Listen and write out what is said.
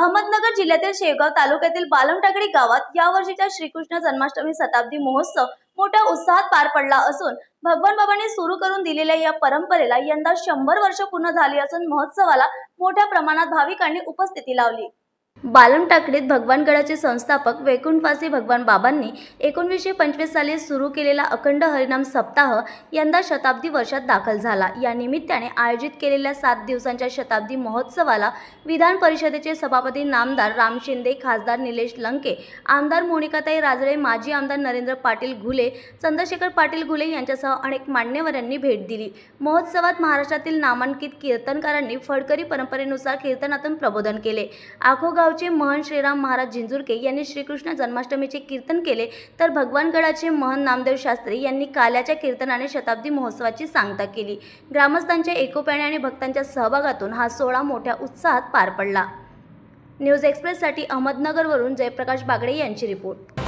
अहमदनगर जिल्ह्यातील शेवगाव तालुक्यातील बालमटाकडी गावात यावर्षीचा श्रीकृष्ण जन्माष्टमी शताब्दी महोत्सव मोठ्या उत्साहात पार पडला असून भगवान बाबांनी सुरू करून दिलेल्या या परंपरेला यंदा 100 वर्ष पूर्ण झाली असून महोत्सवाला मोठ्या प्रमाणात भाविकांनी उपस्थिती लावली। बालमटाकडीत भगवानगडाचे संस्थापक वैकुंठवासी भगवान बाबांनी 1925 साली सुरू केलेला अखंड हरिनाम सप्ताह यंदा शताब्दी वर्षात दाखल झाला। या निमित्ताने आयोजित केलेल्या 7 दिवसांच्या शताब्दी महोत्सवाला विधान परिषदेचे सभापती नामदार राम शिंदे, खासदार निलेश लंके, आमदार मोनिकाताई राजळे, माजी आमदार नरेंद्र पाटील घुले, चंद्रशेखर पाटील घुले यांच्यासह अनेक मान्यवरांनी भेट दिली। महोत्सवात महाराष्ट्रातील नामांकित कीर्तनकारांनी फडकरी परंपरेनुसार कीर्तनातून प्रबोधन केले। आखो गावचे महंत श्रीराम महाराज जिंजुरके यांनी श्रीकृष्ण जन्माष्टमीचे कीर्तन केले, तर भगवानगडाचे महंत नामदेव शास्त्री यांनी काल्याच्या कीर्तनाने शताब्दी महोत्सवाची सांगता केली। ग्रामस्थांच्या एकोप्याने आणि भक्तांच्या सहभागातून हा सोहळा मोठ्या उत्साहात पार पडला। न्यूज एक्सप्रेससाठी अहमदनगरवरून जयप्रकाश बागडे यांची रिपोर्ट।